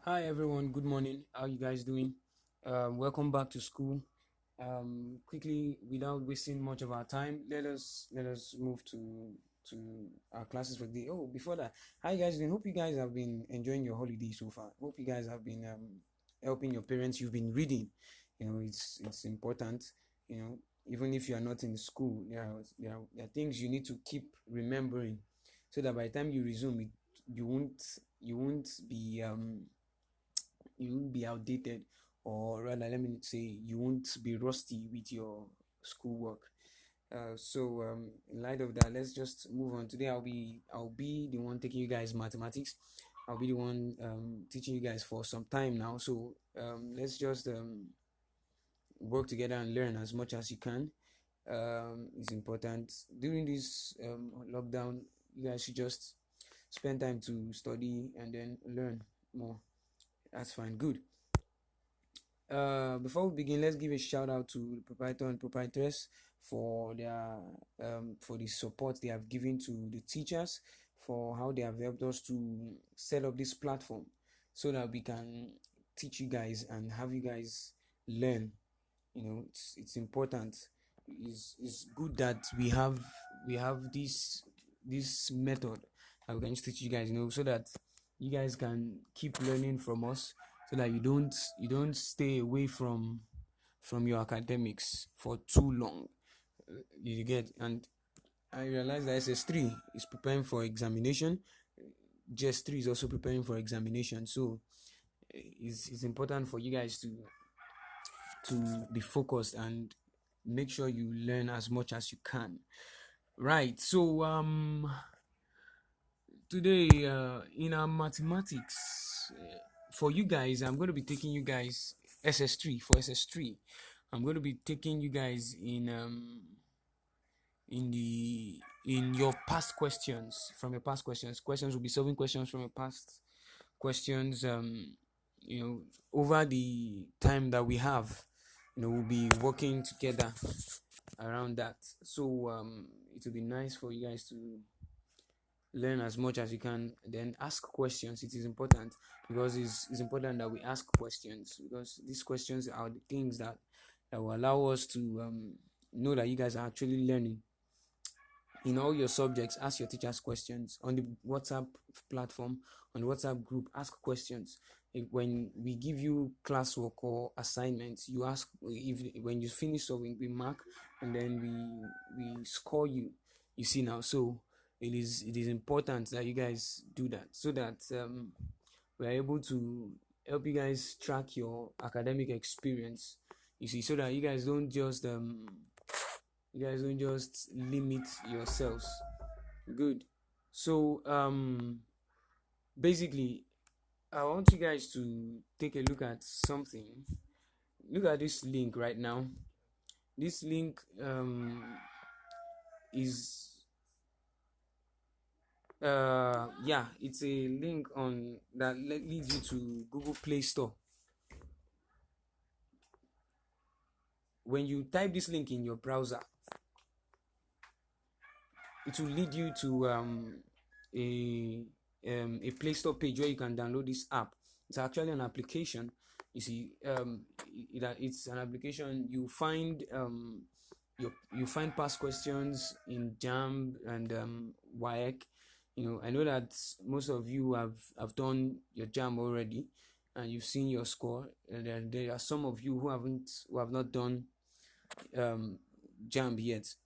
Hi everyone, good morning. How you guys doing? Welcome back to school. Quickly, without wasting much of our time, let us move to our classes for the day. Oh, before that, how you guys doing? Hope you guys have been enjoying your holiday so far. Hope you guys have been helping your parents. You've been reading. It's important. You know, even if you are not in school, there are things you need to keep remembering, so that by the time you resume it, you won't you won't be outdated, or rather let me say you won't be rusty with your schoolwork. In light of that, let's just move on. Today I'll be the one taking you guys mathematics. I'll be the one teaching you guys for some time now. So let's just work together and learn as much as you can. It's important during this lockdown. You guys should just spend time to study and then learn more. That's fine. Good. Before we begin, let's give a shout out to the proprietor and proprietress for their for the support they have given to the teachers, for how they have helped us to set up this platform so that we can teach you guys and have you guys learn. It's important. It's good that we have this method that we can just teach you guys, so that you guys can keep learning from us, so that you don't stay away from your academics for too long. You get. And I realize that SS3 is preparing for examination. GS3 is also preparing for examination. So it's important for you guys to be focused and make sure you learn as much as you can. Right. So today in our mathematics, for you guys, I'm going to be taking you guys SS3. For SS3, I'm going to be taking you guys in your past questions. From your past questions will be solving questions from your past questions. Over the time that we have, we'll be working together around that. So it will be nice for you guys to learn as much as you can, then ask questions. It is important, because it's important that we ask questions, because these questions are the things that will allow us to know that you guys are actually learning. In all your subjects, ask your teachers questions on the WhatsApp platform, on the WhatsApp group. Ask questions. When we give you classwork or assignments, you ask. If when you finish solving, we mark, and then we score you. You see now. So it is important that you guys do that, so that we are able to help you guys track your academic experience. You see, so that you guys don't just limit yourselves. Good. So basically, I want you guys to take a look at something. Look at this link right now. This link is yeah, it's a link on that leads you to Google Play Store. When you type this link in your browser, it will lead you to a Play Store page where you can download this app. It's actually an application. You see, it's an application. You find past questions in JAM and WAEC. I know that most of you have done your JAM already, and you've seen your score. And then there are some of you who have not done JAM yet,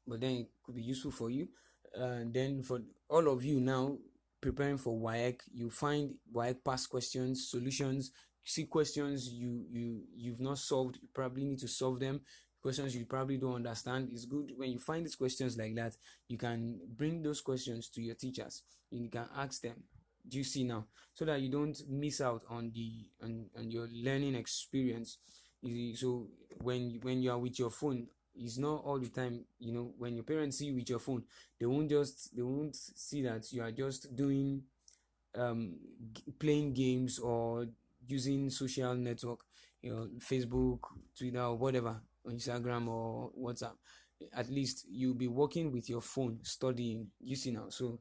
but then it could be useful for you. And then for all of you now preparing for WAEC, you find WAEC past questions, solutions. See questions you've not solved, you probably need to solve them. Questions you probably don't understand. It's good when you find these questions like that, you can bring those questions to your teachers. You can ask them. Do you see now? So that you don't miss out on your learning experience. So when you are with your phone, it's not all the time. When your parents see you with your phone, they won't see that you are just doing playing games or using social network, Facebook, Twitter, or whatever, or Instagram or WhatsApp. At least you'll be working with your phone, studying. You see now. So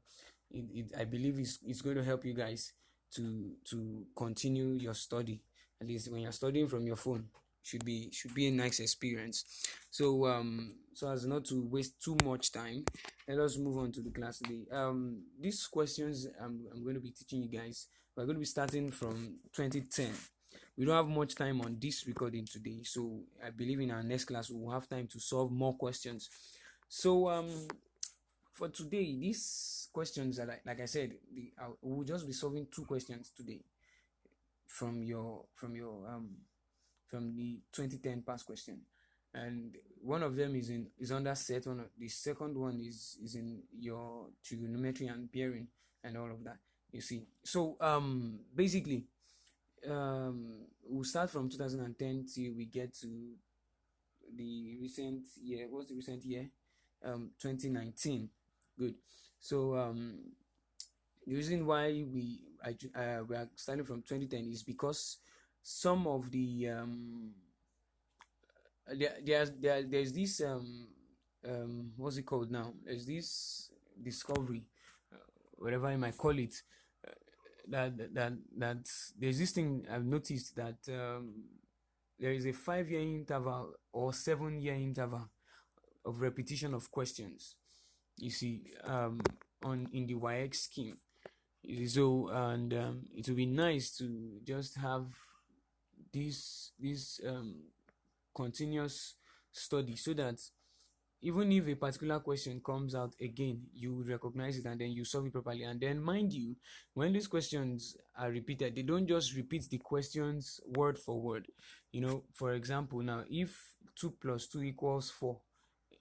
I believe it's going to help you guys. to continue your study. At least when you're studying from your phone, should be a nice experience. So as not to waste too much time, let us move on to the class today. These questions I'm going to be teaching you guys, we're going to be starting from 2010. We don't have much time on this recording today, so I believe in our next class we will have time to solve more questions. So for today, these questions are like I said, we'll just be solving two questions today from the 2010 past question, and one of them is under set one. The second one is in your trigonometry and bearing and all of that. You see, so basically, we'll start from 2010 till we get to the recent year. What's the recent year? 2019. Good. So the reason why we are starting from 2010 is because some of the there's this what's it called now? There's this discovery, whatever I might call it, that there's this thing I've noticed that there is a 5-year interval or 7-year interval of repetition of questions. You see, on in the YX scheme. So and it would be nice to just have this continuous study, so that even if a particular question comes out again, you recognize it and then you solve it properly. And then, mind you, when these questions are repeated, they don't just repeat the questions word for word. For example, now if 2 plus 2 equals 4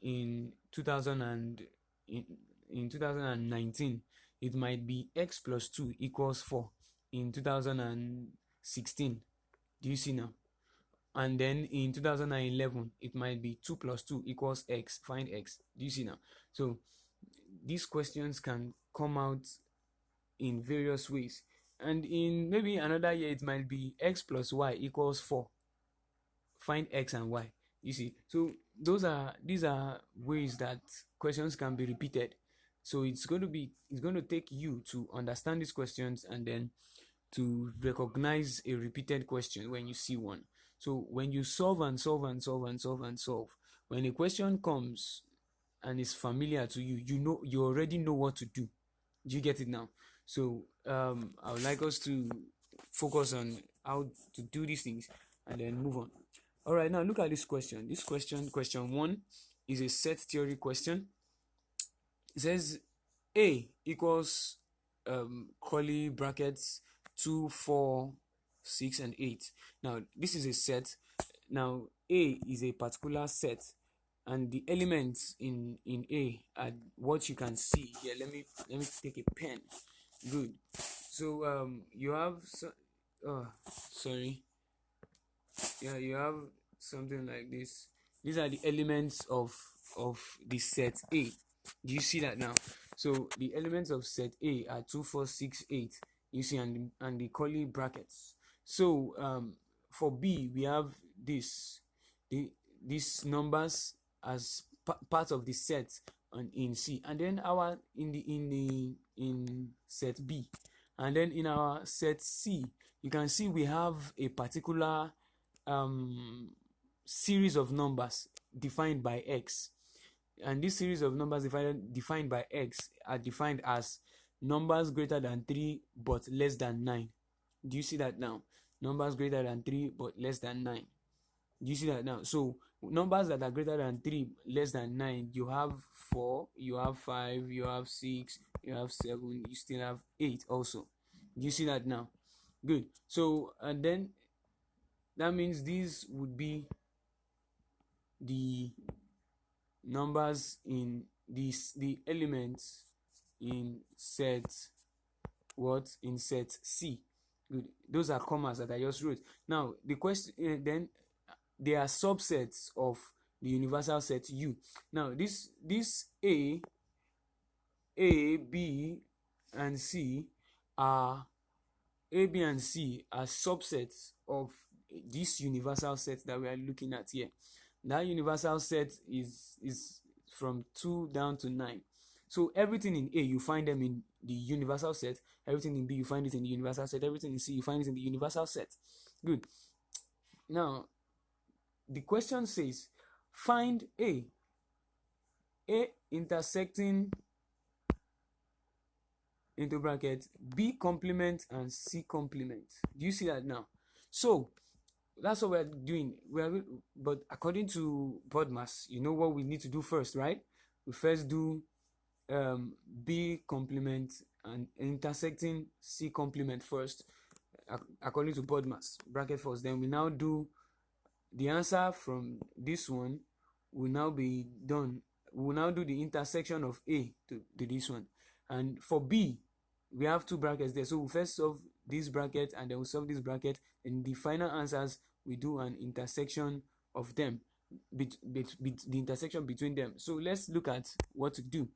in 2019, it might be x plus 2 equals 4 in 2016. Do you see now? And then in 2011, it might be 2 plus 2 equals x. Find x. Do you see now? So these questions can come out in various ways. And in maybe another year, it might be x plus y equals 4. Find x and y. You see? So these are ways that questions can be repeated. So it's going to take you to understand these questions and then to recognize a repeated question when you see one. So when you solve and solve and solve and solve and solve, when a question comes and is familiar to you, you already know what to do. Do you get it now? So I would like us to focus on how to do these things and then move on. All right, now look at this question. This question 1, is a set theory question. It says A equals curly brackets 2, 4, 6, and 8. Now this is a set. Now A is a particular set, and the elements in A are what you can see here. Let me take a pen. Good. So you have you have something like this. These are the elements of the set A. Do you see that now? So the elements of set A are 2, 4, 6, 8. You see, and the curly brackets. So for B, we have these numbers as part of the set in C, and then in set B, and then in our set C, you can see we have a particular series of numbers defined by X. And this series of numbers defined by X are defined as numbers greater than 3 but less than 9. Do you see that now? Numbers greater than 3 but less than 9. Do you see that now? So numbers that are greater than 3, less than 9, you have 4, you have 5, you have 6, you have 7, you still have 8 also. Do you see that now? Good. So and then that means these would be the numbers in the elements in set C. Good. Those are commas that I just wrote. Now the question then they are subsets of the universal set U. Now this A, B, and C are subsets of this universal set that we are looking at here. That universal set is from 2 down to 9. So everything in A, you find them in the universal set. Everything in B, you find it in the universal set. Everything in C, you find it in the universal set. Good. Now, the question says, find A intersecting into bracket B complement and C complement. Do you see that now? So that's what we're doing. But according to BODMAS, you know what we need to do first, right? We first do B complement and intersecting C complement first, according to BODMAS bracket first. Then we now do the answer from this one will now be done. We will now do the intersection of A to this one. And for B, we have two brackets there. So we first solve this bracket and then we solve this bracket. And the final answers, we do an intersection of them, the intersection between them. So let's look at what to do.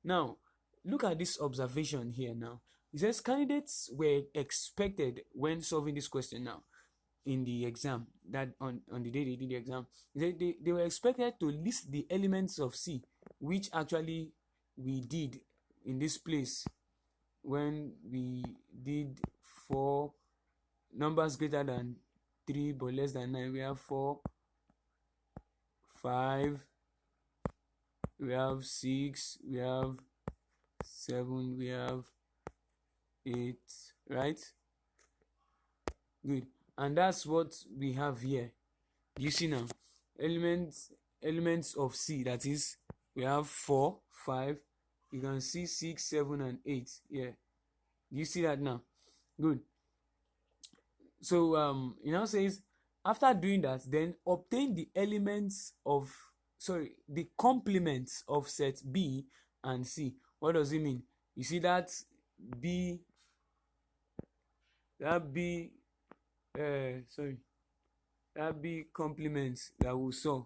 Now, look at this observation here now. It says candidates were expected when solving this question now in the exam, that on the day they did the exam, they were expected to list the elements of C, which actually we did in this place when we did 4 numbers greater than 3 but less than 9. We have 4, 5, we have 6, we have 7, we have 8, right? Good. And that's what we have here. You see now, elements of C, that is, we have 4, 5, you can see 6, 7, and 8. Yeah, you see that now? Good. So it now says, after doing that, then obtain the the complements of set B and C. What does it mean? You see that B complements that we saw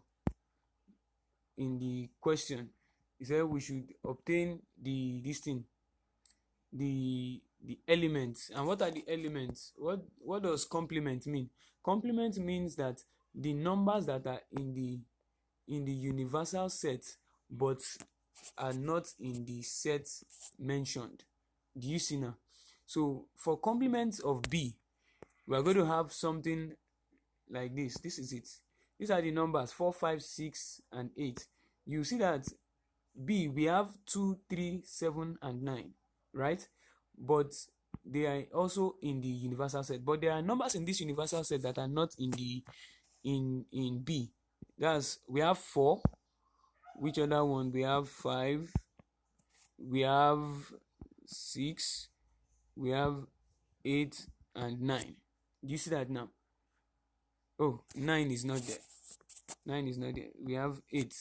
in the question. He said we should obtain the elements. And what are the elements? What does complement mean? Complement means that the numbers that are in the universal set but are not in the set mentioned. Do you see now? So for complements of B, we are going to have something like this. This is it. These are the numbers 4, 5, 6, and 8. You see that B, we have 2, 3, 7, and 9, right? But they are also in the universal set. But there are numbers in this universal set that are not in the in B. That's, we have 4. Which other one? We have 5. We have 6. We have 8 and 9. Do you see that now? Oh, 9 is not there. 9 is not there. We have 8.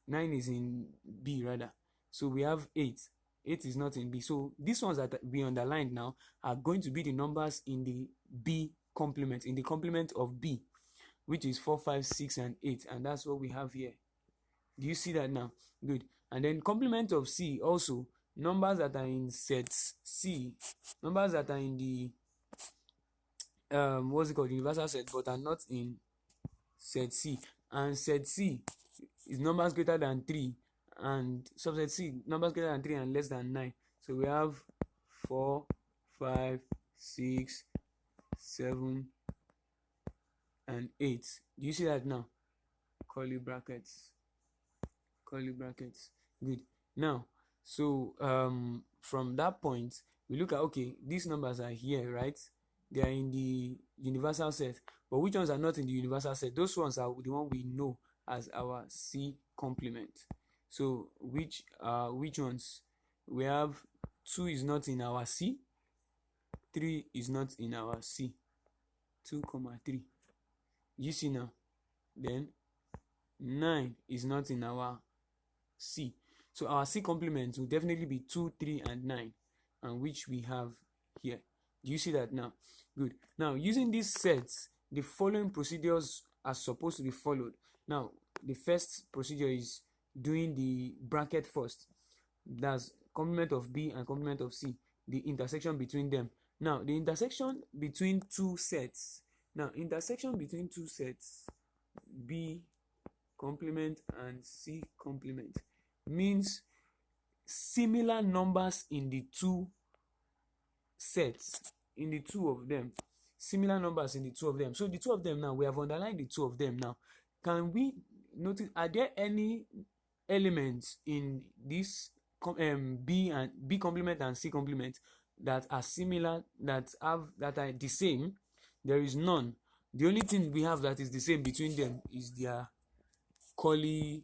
9 is in B rather. So we have 8. 8 is not in B. So these ones that we underlined now are going to be the numbers in the B complement, in the complement of B, which is 4, 5, 6, and 8. And that's what we have here. Do you see that now? Good. And then complement of C, also numbers that are in set C, numbers that are in the universal set but are not in set C. And set C is numbers greater than 3, and subset C, numbers greater than 3 and less than 9. So we have 4, 5, 6, 7, and 8. Do you see that now? Curly brackets. Good. Now, so from that point, we look at, okay, these numbers are here, right? They are in the universal set. But which ones are not in the universal set? Those ones are the one we know as our C complement. So which ones? We have 2 is not in our C. 3 is not in our C. 2, 3. You see now? Then 9 is not in our C. So our C complement will definitely be 2, 3, and 9, and which we have here. Do you see that now? Good. Now, using these sets, the following procedures are supposed to be followed. Now, the first procedure is doing the bracket first. That's complement of B and complement of C, the intersection between them. Now, the intersection between two sets. Now, intersection between two sets, B complement and C complement, means similar numbers in the two sets, in the two of them, similar numbers in the two of them. So the two of them now, we have underlined the two of them now. Can we notice, are there any elements in this B complement and C complement that are similar, that are the same? There is none. The only thing we have that is the same between them is their curly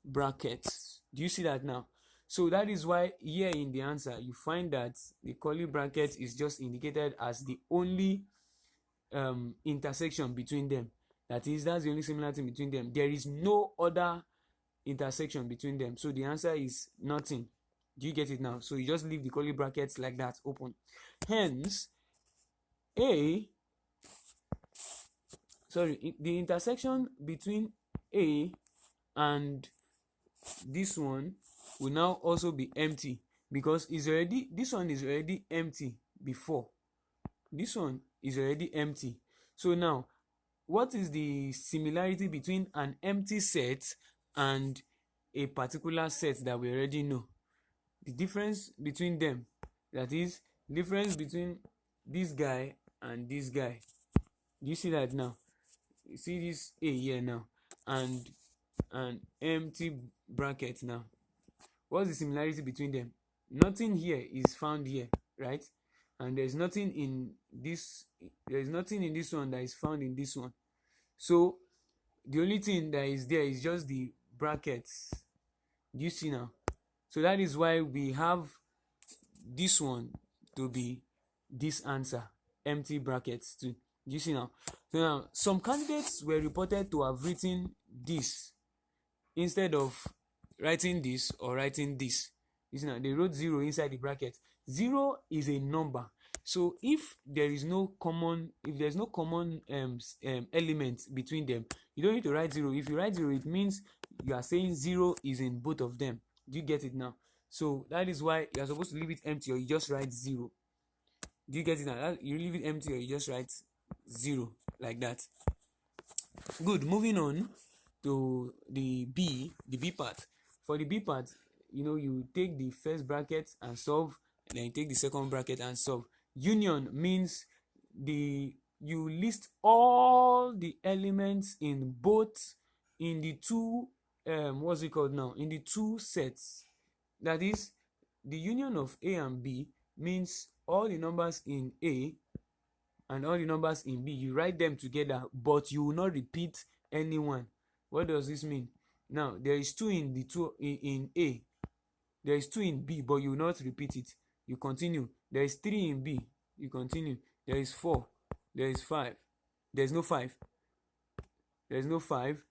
brackets. Do you see that now? So that is why here in the answer you find that the curly bracket is just indicated as the only intersection between them. That's the only similarity between them. There is no other intersection between them. So the answer is nothing. Do you get it now? So you just leave the curly brackets like that open. Hence, the intersection between A and this one will now also be empty, because this one is already empty before. This one is already empty. So now, what is the similarity between an empty set and a particular set that we already know? The difference between them, that is, difference between this guy and this guy. Do you see that now? You see this A here now and an empty bracket now. What's the similarity between them? Nothing here is found here, right? And there's nothing in this one that is found in this one. So the only thing that is there is just the brackets. Do you see now? So that is why we have this one to be this answer, empty brackets too. Do you see now? So now, some candidates were reported to have written this instead of writing this or writing this. You see now, they wrote 0 inside the bracket. 0 is a number. So if there's no common element between them, you don't need to write 0. If you write 0, it means you are saying 0 is in both of them. Do you get it now? So that is why you are supposed to leave it empty, or you just write 0. Do you get it now? You leave it empty or you just write 0 like that. Good. Moving on to the B part. For the B part, you take the first bracket and solve, and then you take the second bracket and solve. Union means you list all the elements in the two in the two sets. That is, the union of A and B means all the numbers in A and all the numbers in B. You write them together, but you will not repeat anyone. What does this mean? Now, there is 2 in A. There is 2 in B, but you will not repeat it. You continue. There is 3 in B. You continue. There is 4. There is 5. There is no 5. There is no 5.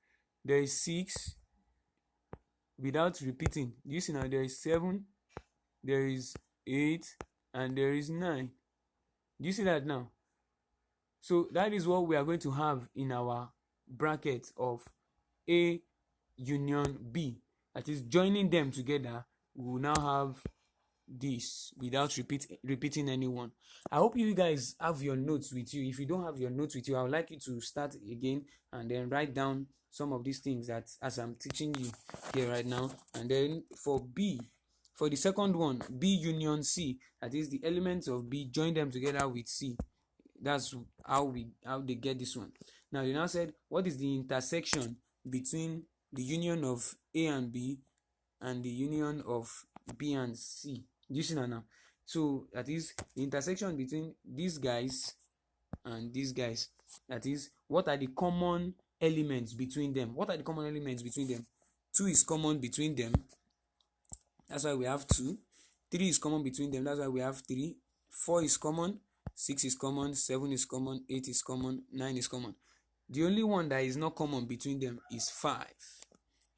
There is 6. Without repeating. You see now, there is 7. There is 8. And there is 9. Do you see that now? So that is what we are going to have in our bracket of A union B. That is, joining them together, we will now have this without repeating anyone. I hope you guys have your notes with you. If you don't have your notes with you, I would like you to start again and then write down some of these things that as I'm teaching you here right now. And then for the second one, B union C, that is, the elements of B, join them together with C. That's how they get this one. Now you now said, what is the intersection between the union of A and B and the union of B and C? Do you see that now? So that is the intersection between these guys and these guys. That is, what are the common elements between them? What are the common elements between them? 2 is common between them. That's why we have 2. 3 is common between them. That's why we have 3. 4 is common. 6 is common. 7 is common. 8 is common. 9 is common. The only one that is not common between them is 5.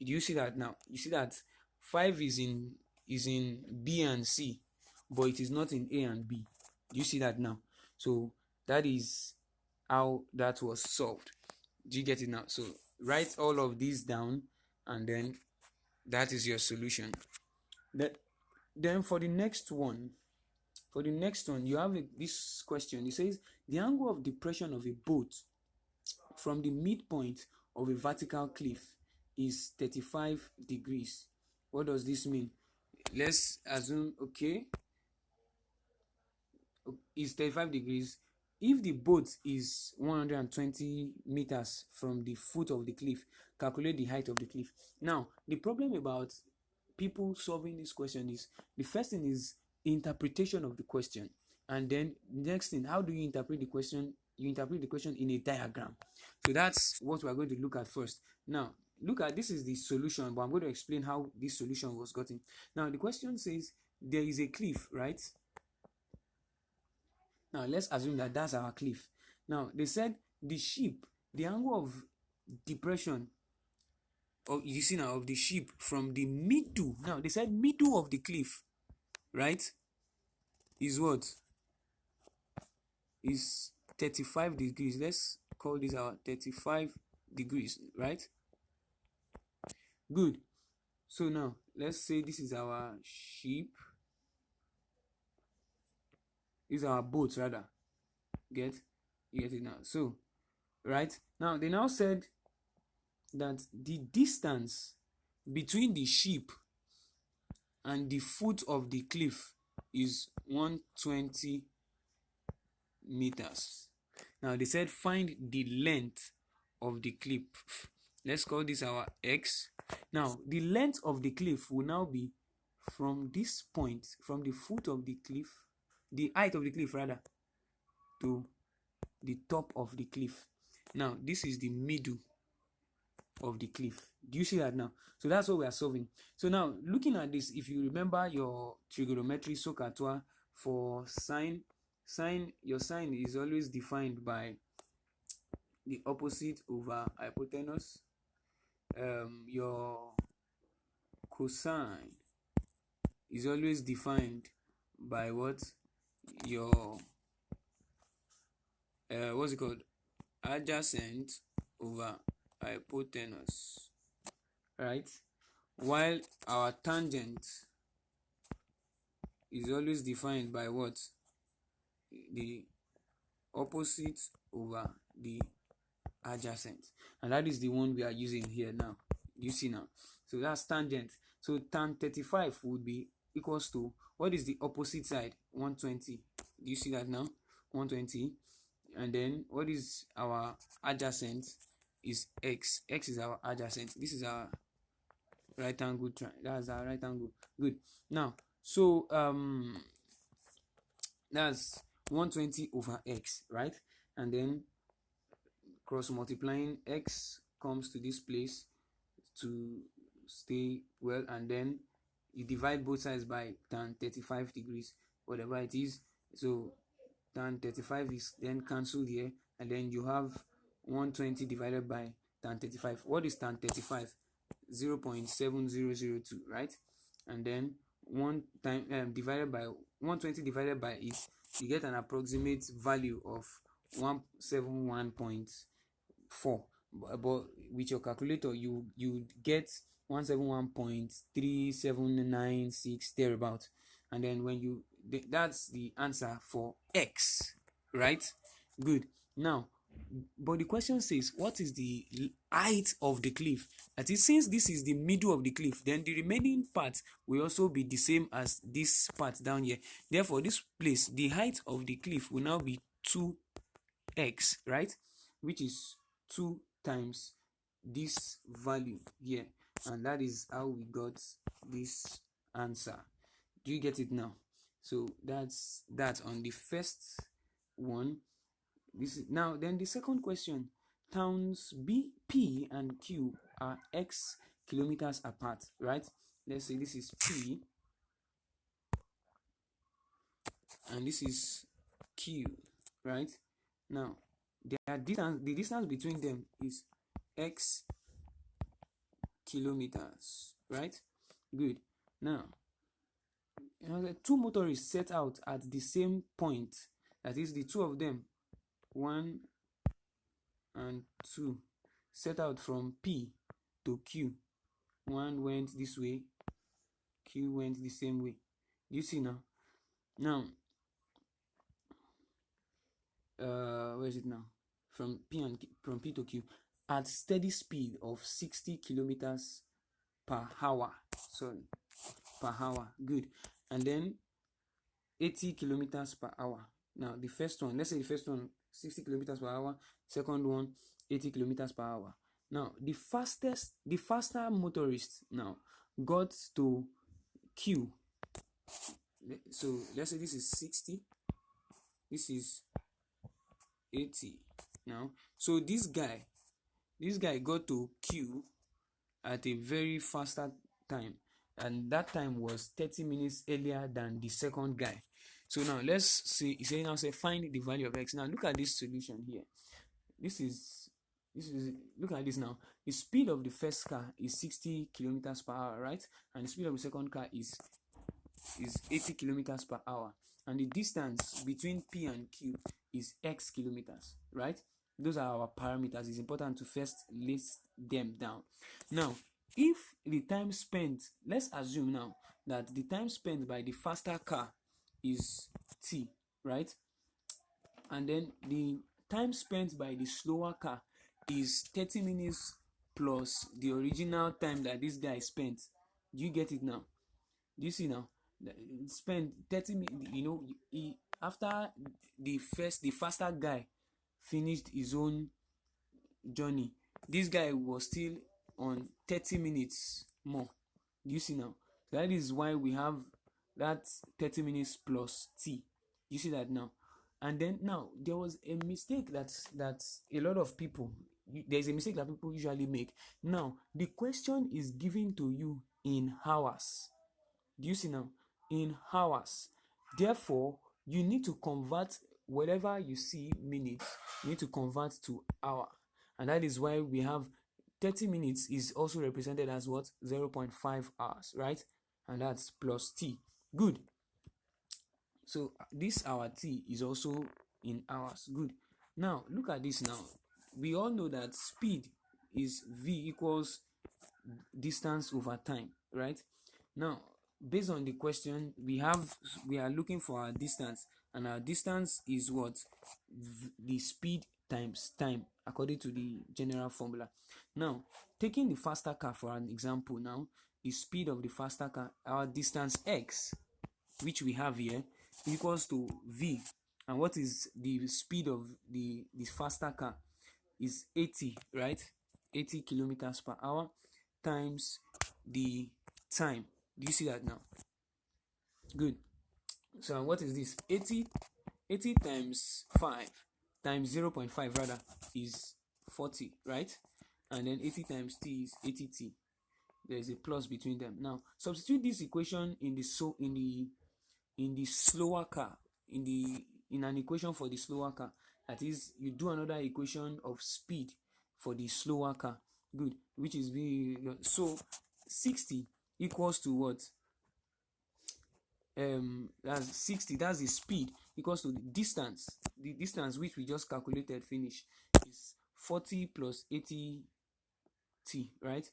Do you see that now? You see that 5 is in B and C, but it is not in A and B. Do you see that now? So that is how that was solved. Do you get it now? So write all of these down, and then that is your solution. Then for the next one, you have this question. It says, the angle of depression of a boat from the midpoint of a vertical cliff is 35 degrees. What does this mean? let's assume, okay, is 35 degrees. If the boat is 120 meters from the foot of the cliff, calculate the height of the cliff. Now, the problem about people solving this question is, the first thing is interpretation of the question, and then next thing, how do you interpret the question? You interpret the question in a diagram. So that's what we're going to look at first. Now, look at, this is the solution, but I'm going to explain how this solution was gotten. Now, the question says there is a cliff, right? Now, let's assume that that's our cliff. Now, they said the ship, the angle of depression, or you see now, of the ship from the middle. Now, they said middle of the cliff, right, is what? Is 35 degrees. Let's call this our 35 degrees, right? Good. So now, let's say this is our ship. This is our boat, rather. You get it now. So, right? Now, they now said that the distance between the ship and the foot of the cliff is 120 meters. Now, they said find the length of the cliff. Let's call this our x. Now, the length of the cliff will now be from this point, from the foot of the cliff, the height of the cliff rather, to the top of the cliff. Now, this is the middle of the cliff. Do you see that now? So that's what we are solving. So now, looking at this, if you remember your trigonometry SOHCAHTOA for sine, your sine is always defined by the opposite over hypotenuse. Your cosine is always defined by what? Your what's it called? Adjacent over hypotenuse, right? While our tangent is always defined by what? The opposite over the adjacent, and that is the one we are using here now. You see now, so that's tangent. So tan 35 would be equals to, what is the opposite side? 120. Do you see that now? 120. And then what is our adjacent? Is x. X is our adjacent. This is our right angle triangle. That's our right angle. Good. Now, so that's 120 over x, right? And then cross multiplying, x comes to this place to stay well, and then you divide both sides by tan 35 degrees, whatever it is. So tan 35 is then cancelled here, and then you have 120 divided by tan 35. What is tan 35? 0.7002, right? And then one time divided by 120 divided by it, you get an approximate value of 171.4. But with your calculator, you get 171.3796 thereabout. And then when you, that's the answer for x, right? Good. Now, but the question says, what is the height of the cliff? That is, since this is the middle of the cliff, then the remaining part will also be the same as this part down here. Therefore, this place, the height of the cliff will now be 2x, right? Which is 2 times this value here. And that is how we got this answer. Do you get it now? So that's that on the first one. This is now, then the second question. Towns B, P and Q are x kilometers apart, right? Let's say this is P and this is Q, right? Now, the distance between them is x kilometers, right? Good. Now, the two motorists set out at the same point. That is, the two of them, 1 and 2, set out from P to Q. One went this way, Q went the same way. You see now? Now, where is it now? From P to Q at steady speed of 60 kilometers per hour. Sorry. per hour. Good. And then 80 kilometers per hour. Now the first one, let's say the first one 60 kilometers per hour, second one 80 kilometers per hour. Now the faster motorist now got to Q. So let's say this is 60, this is 80 now. So this guy got to Q at a very faster time, and that time was 30 minutes earlier than the second guy. So now let's see, say find the value of x. Now look at this solution here. This is look at this now. The speed of the first car is 60 kilometers per hour, right? And the speed of the second car is 80 kilometers per hour, and the distance between P and Q is x kilometers, right? Those are our parameters. It's important to first list them down. Now if the time spent, let's assume now that the time spent by the faster car is t, right? And then the time spent by the slower car is 30 minutes plus the original time that this guy spent. Do you get it now? Do you see now? Spend 30 minutes, you know, after the faster guy finished his own journey, this guy was still on 30 minutes more. Do you see now? So that is why we have that 30 minutes plus t. You see that now? And then now there was a mistake that a lot of people, there's a mistake that people usually make. Now the question is given to you in hours. Do you see now? In hours. Therefore, you need to convert whatever you see minutes, you need to convert to hour. And that is why we have 30 minutes is also represented as what? 0.5 hours, right? And that's plus t. Good. So this our t is also in hours. Good. Now look at this now. We all know that speed is v equals distance over time, right? Now based on the question, we are looking for our distance, and our distance is what? The speed times time, according to the general formula. Now taking the faster car for an example, now the speed of the faster car, our distance x, which we have here, equals to v, and what is the speed of the faster car? Is 80, right? 80 kilometers per hour times the time. Do you see that now? Good. So what is this? 80 times 5 times 0.5 rather is 40, right? And then 80 times t is 80t. There is a plus between them. Now substitute this equation in the slower car, in an equation for the slower car. That is, you do another equation of speed for the slower car. Good. Which is so 60 equals to what? That's 60, that's the speed, equals to the distance which we just calculated, finish, is 40 plus 80 t, right?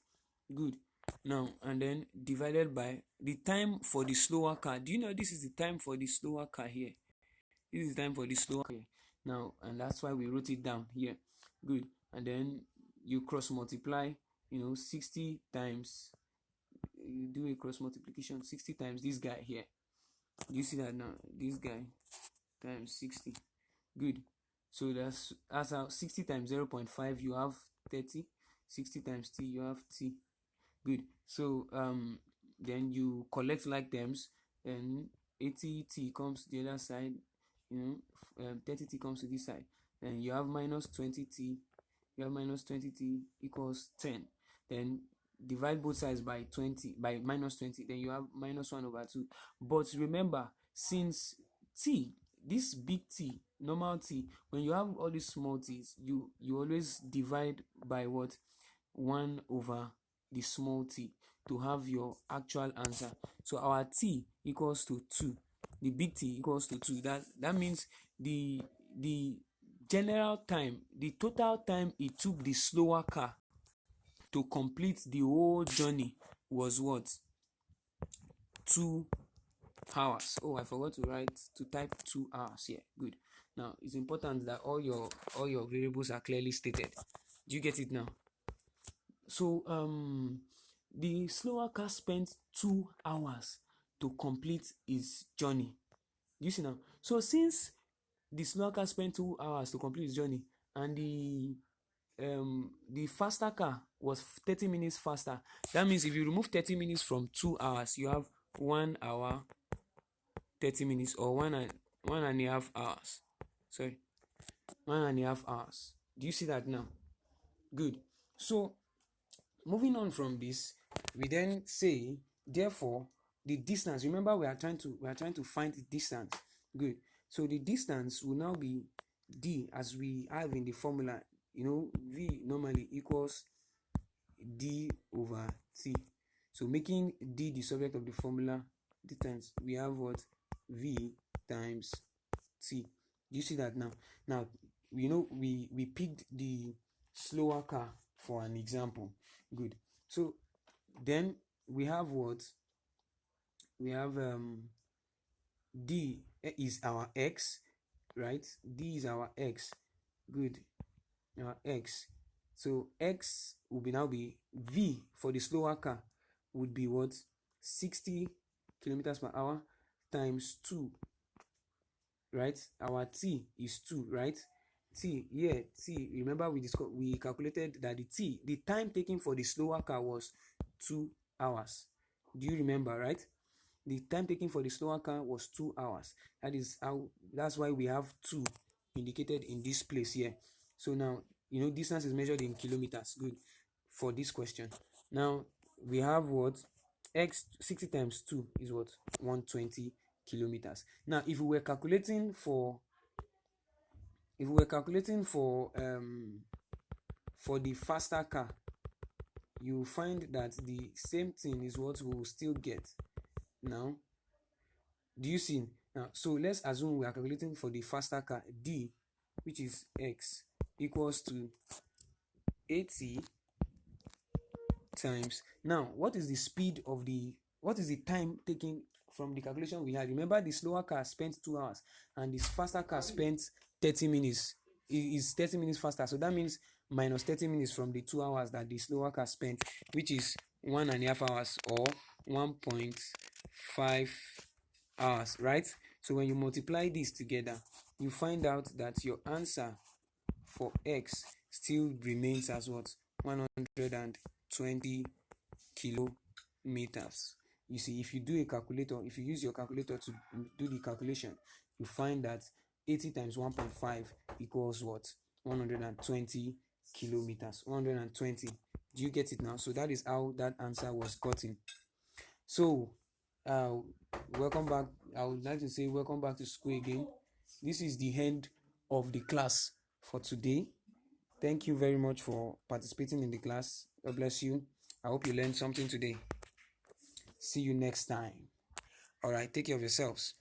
Good. Now and then divided by the time for the slower car. Do you know this is the time for the slower car here? This is the time for the slower car here. Now, and that's why we wrote it down here. Good. And then you cross multiply, 60 times, you do a cross multiplication, 60 times this guy here. You see that now? This guy times 60. Good. So that's how 60 times 0.5, you have 30. 60 times t, you have t. Good. So then you collect like terms, and 80t comes to the other side, 30t comes to this side, and you have minus 20t. You have minus 20t equals 10. Then divide both sides by 20, by minus 20, then you have minus 1 over 2. But remember, since t, this big T, normal T, when you have all these small t's, you always divide by what? 1 over the small t to have your actual answer. So our t equals to 2. The big T equals to 2. That means the general time, the total time it took the slower car to complete the whole journey was what? 2 hours. Oh, I forgot to type 2 hours here. Good. Now it's important that all your variables are clearly stated. Do you get it now? So The slower car spent 2 hours to complete its journey. You see now? So since the slower car spent 2 hours to complete its journey, and the faster car was 30 minutes faster, that means if you remove 30 minutes from 2 hours, you have 1 hour 30 minutes, or one and a half hours. Sorry, 1.5 hours. Do you see that now? Good. So moving on from this, we then say, therefore, the distance. Remember, we are trying to find the distance. Good. So the distance will now be d, as we have in the formula. V normally equals d over t. So making d the subject of the formula, distance, we have what? V times t. Do you see that now? Now, we picked the slower car for an example. Good. So then we have what? We have d is our x, right? D is our x. Good. Our x. So x will now be v for the slower car would be what? 60 kilometers per hour times 2, right? Our t is 2, right? T, remember we calculated that the time taken for the slower car was 2 hours. Do you remember, right? The time taken for the slower car was 2 hours. That's why we have 2 indicated in this place here. So now, distance is measured in kilometers. Good. For this question. Now we have what? X 60 times 2 is what? 120 kilometers. Now if we were calculating for the faster car, you find that the same thing is what we will still get. Now, do you see? Now, so let's assume we are calculating for the faster car. D, which is x, equals to 80 times. Now, what is the time taken from the calculation we had? Remember, the slower car spent 2 hours and the faster car spent 30 minutes. It is 30 minutes faster. So that means minus 30 minutes from the 2 hours that the slower car spent, which is 1.5 hours, or 1.5 hours, right? So when you multiply this together, you find out that your answer for x still remains as what? 120 kilometers. You see, if you use your calculator to do the calculation, you find that 80 times 1.5 equals what? 120 kilometers. 120. Do you get it now? So that is how that answer was gotten. So welcome back. I would like to say welcome back to school again. This is the end of the class for today. Thank you very much for participating in the class. God bless you. I hope you learned something today. See you next time. All right, take care of yourselves.